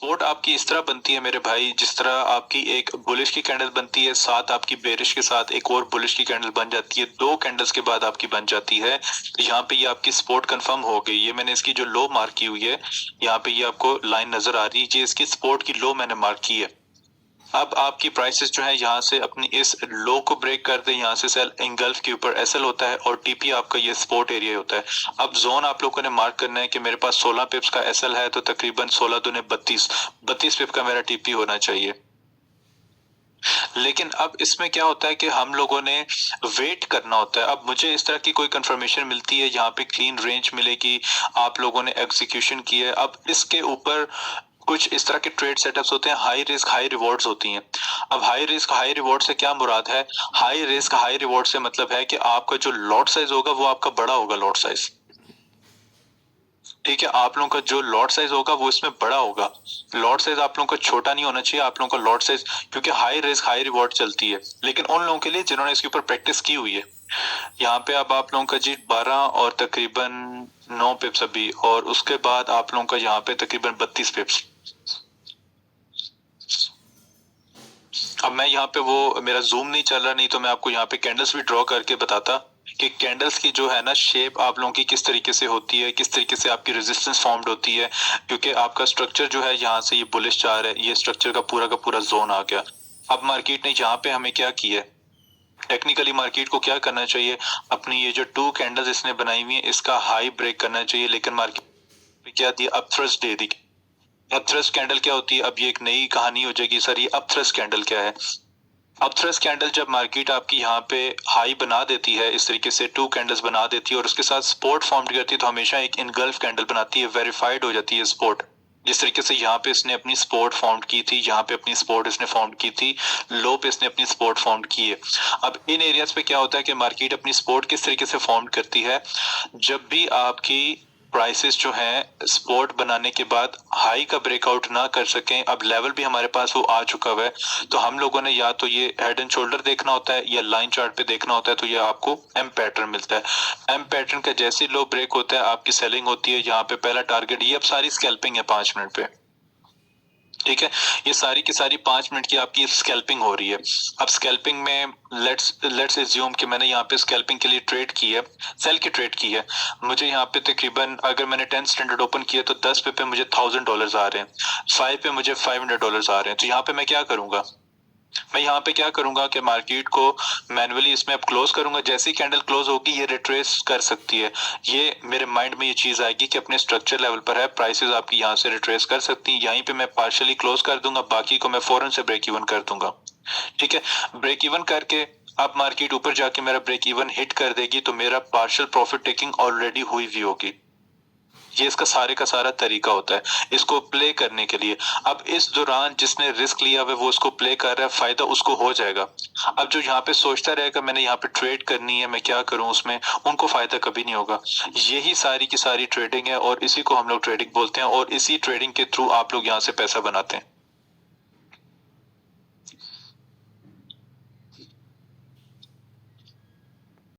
Support आपकी इस तरह बनती है मेरे भाई, जिस तरह आपकी एक बुलिश की कैंडल बनती है, साथ आपकी बेरिश के साथ एक और बुलिश की कैंडल बन जाती है, दो कैंडल्स के बाद आपकी बन जाती है। तो यहाँ पे ये आपकी सपोर्ट कंफर्म हो गई। ये मैंने इसकी जो लो मार्क की हुई है, यहाँ पे ये आपको लाइन नजर आ रही है, ये इसकी सपोर्ट की लो मैंने मार्क की है। अब आपकी प्राइसेस जो है यहाँ से अपनी इस लो को ब्रेक कर दे, यहाँ से सेल इंगल्फ के ऊपर एसएल होता है और टीपी आपका ये सपोर्ट एरिया होता है। अब जोन आप लोगों ने मार्क करना है कि मेरे पास 16 पिप्स का एसएल है, तो तकरीबन 16 दूने 32 पिप का मेरा टीपी होना चाहिए। लेकिन अब इसमें क्या होता है कि हम लोगों ने वेट करना होता है। अब मुझे इस तरह की कोई कंफर्मेशन मिलती है, यहाँ पे क्लीन रेंज मिलेगी, आप लोगों ने एग्जीक्यूशन की है। अब इसके ऊपर कुछ इस तरह के ट्रेड सेटअप्स होते हैं, हाई रिस्क हाई रिवॉर्ड्स होती हैं। अब हाई रिस्क हाई रिवॉर्ड से क्या मुराद है? हाई रिस्क हाई रिवॉर्ड से मतलब है कि आपका जो लॉट साइज होगा वो आपका बड़ा होगा, लॉट साइज। ठीक है, आप लोगों का जो लॉट साइज होगा वो इसमें बड़ा होगा। लॉट साइज आप लोगों का छोटा नहीं होना चाहिए, आप लोगों का लॉट साइज, क्योंकि हाई रिस्क हाई रिवॉर्ड चलती है, लेकिन उन लोगों के लिए जिन्होंने इसके ऊपर प्रैक्टिस की हुई है। यहाँ पे अब आप लोगों का जी 12 और तकरीबन 9 पिप्स अभी, और उसके बाद आप लोगों का यहाँ पे तकरीबन 32 पिप्स। अब मैं यहाँ पे वो मेरा जूम नहीं चल रहा, नहीं तो मैं आपको यहाँ पे कैंडल्स भी ड्रॉ करके बताता कि कैंडल्स की जो है ना शेप आप लोगों की किस तरीके से होती है, किस तरीके से आपकी रेजिस्टेंस फॉर्म्ड होती है। क्योंकि आपका स्ट्रक्चर जो है यहाँ से ये बुलिश चार है, ये स्ट्रक्चर का पूरा जोन आ गया। अब मार्केट ने यहाँ पे हमें क्या किया है? टेक्निकली मार्केट को क्या करना चाहिए? अपनी ये जो 2 कैंडल्स इसने बनाई हुई है, इसका हाई ब्रेक करना चाहिए, लेकिन मार्केट क्या दिया? अपथ्रस्ट दे दी। अपथ्रस्ट कैंडल क्या होती है? अब ये एक नई कहानी हो जाएगी सर, ये अपथ्रस्ट कैंडल क्या है? अपथ्रस्ट कैंडल जब मार्केट आपकी यहाँ पे हाई बना देती है, इस तरीके से 2 कैंडल्स बना देती है और उसके साथ सपोर्ट फॉर्म करती है, तो हमेशा एक इनगल्फ कैंडल बनाती है, वेरीफाइड हो जाती है सपोर्ट। जिस तरीके से यहाँ पे इसने अपनी सपोर्ट फॉर्म की थी, यहाँ पे अपनी सपोर्ट इसने फॉर्म की थी, लो पे इसने अपनी सपोर्ट फॉर्म की है। अब इन एरियाज पे क्या होता है कि मार्केट अपनी सपोर्ट किस तरीके से फॉर्म करती है? जब भी आपकी प्राइसेस जो है सपोर्ट बनाने के बाद हाई का ब्रेकआउट ना कर सकें, अब लेवल भी हमारे पास वो आ चुका हुआ है, तो हम लोगों ने या तो ये हेड एंड शोल्डर देखना होता है या लाइन चार्ट पे देखना होता है, तो ये आपको एम पैटर्न मिलता है। एम पैटर्न का जैसे लो ब्रेक होता है आपकी सेलिंग होती है। यहाँ पे पहला टारगेट, ये अब सारी स्कैल्पिंग है 5 मिनट पे, ठीक है, ये सारी की सारी 5 मिनट की आपकी स्कैल्पिंग हो रही है। अब स्कैल्पिंग में लेट्स एज्यूम कि मैंने यहाँ पे स्कैल्पिंग के लिए ट्रेड की है, सेल की ट्रेड की है। मुझे यहाँ पे तकरीबन अगर मैंने 10 स्टैंडर्ड ओपन किया तो 10 पे मुझे $1000 आ रहे हैं, 5 पे मुझे $500 आ रहे हैं। तो यहाँ पे मैं क्या करूंगा? मैं यहाँ पे क्या करूंगा कि मार्केट को मैन्युअली इसमें अब क्लोज करूंगा। जैसे ही कैंडल क्लोज होगी ये रिट्रेस कर सकती है, ये मेरे माइंड में ये चीज आएगी कि अपने स्ट्रक्चर लेवल पर है, प्राइसेस आपकी यहाँ से रिट्रेस कर सकती हैं। यहीं पे मैं पार्शियली क्लोज कर दूंगा, बाकी को मैं फौरन से ब्रेक इवन कर दूंगा। ठीक है, ब्रेक इवन करके अब मार्केट ऊपर जाके मेरा ब्रेक इवन हिट कर देगी, तो मेरा पार्शियल प्रॉफिट टेकिंग ऑलरेडी हुई भी होगी। ये इसका सारे का सारा तरीका होता है इसको प्ले करने के लिए। अब इस दौरान जिसने रिस्क लिया हुआ वो उसको प्ले कर रहा है, फायदा उसको हो जाएगा। अब जो यहाँ पे सोचता रहेगा मैंने यहाँ पे ट्रेड करनी है, मैं क्या करूं उसमें, उनको फायदा कभी नहीं होगा। यही सारी की सारी ट्रेडिंग है और इसी को हम लोग ट्रेडिंग बोलते हैं, और इसी ट्रेडिंग के थ्रू आप लोग यहाँ से पैसा बनाते हैं।